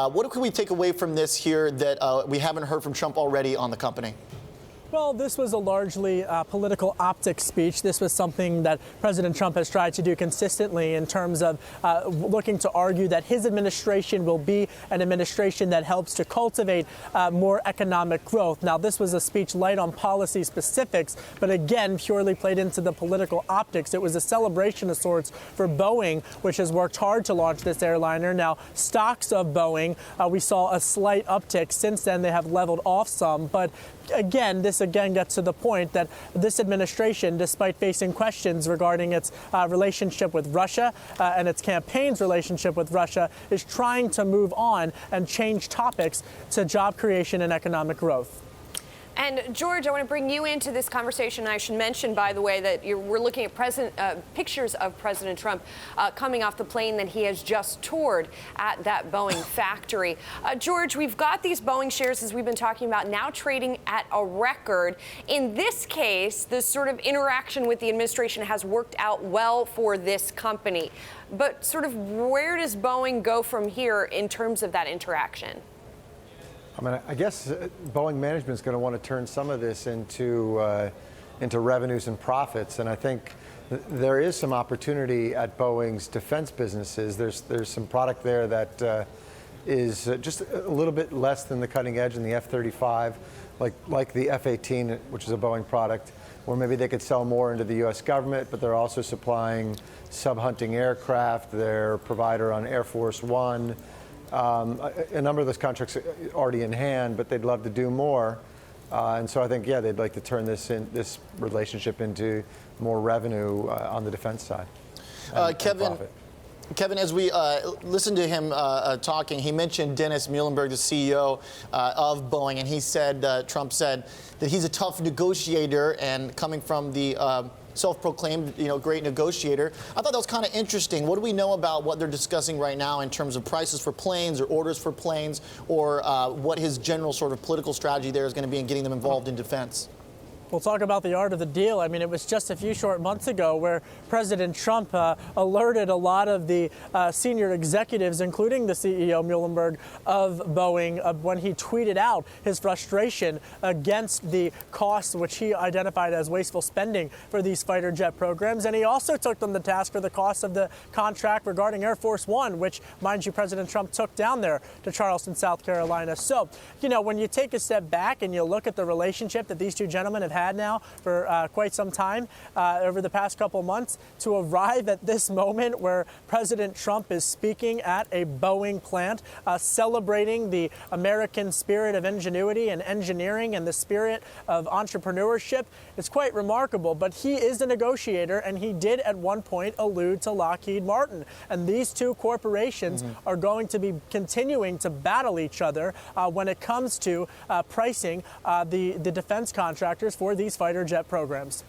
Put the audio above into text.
What can we take away from this here that we haven't heard from Trump already on the company? Well, this was a largely political optics speech. This was something that President Trump has tried to do consistently in terms of looking to argue that his administration will be an administration that helps to cultivate more economic growth. Now, this was a speech light on policy specifics, but again, purely played into the political optics. It was a celebration of sorts for Boeing, which has worked hard to launch this airliner. Now, stocks of Boeing, we saw a slight uptick. Since then, they have leveled off some, but again, this again gets to the point that this administration, despite facing questions regarding its relationship with Russia and its campaign's relationship with Russia, is trying to move on and change topics to job creation and economic growth. And George, I want to bring you into this conversation. I should mention, by the way, that we're looking at pictures of President Trump coming off the plane that he has just toured at that Boeing factory. George, we've got these Boeing shares, as we've been talking about, now trading at a record. In this case, this sort of interaction with the administration has worked out well for this company. But sort of where does Boeing go from here in terms of that interaction? I mean, I guess Boeing management is going to want to turn some of this into revenues and profits, and I think there is some opportunity at Boeing's defense businesses. There's some product there that is just a little bit less than the cutting edge in the F-35, like the F-18, which is a Boeing product, where maybe they could sell more into the U.S. government, but they're also supplying sub-hunting aircraft. They're a provider on Air Force One. A number of those contracts are already in hand, but they'd love to do more. And so I think, yeah, they'd like to turn this relationship into more revenue on the defense side. Kevin, as we listened to him talking, he mentioned Dennis Muilenburg, the CEO of Boeing, and he said, Trump said, that he's a tough negotiator, and coming from the self-proclaimed, great negotiator. I thought that was kind of interesting. What do we know about what they're discussing right now in terms of prices for planes or orders for planes, or what his general sort of political strategy there is going to be in getting them involved in defense? We'll talk about the art of the deal. I mean, it was just a few short months ago where President Trump alerted a lot of the senior executives, including the CEO Muilenburg of Boeing, when he tweeted out his frustration against the costs, which he identified as wasteful spending for these fighter jet programs. And he also took them to task for the cost of the contract regarding Air Force One, which, mind you, President Trump took down there to Charleston, South Carolina. So, when you take a step back and you look at the relationship that these two gentlemen have had now for quite some time over the past couple months, to arrive at this moment where President Trump is speaking at a Boeing plant, celebrating the American spirit of ingenuity and engineering and the spirit of entrepreneurship. It's quite remarkable, but he is a negotiator, and he did at one point allude to Lockheed Martin. And these two corporations are going to be continuing to battle each other when it comes to pricing the defense contractors for these fighter jet programs.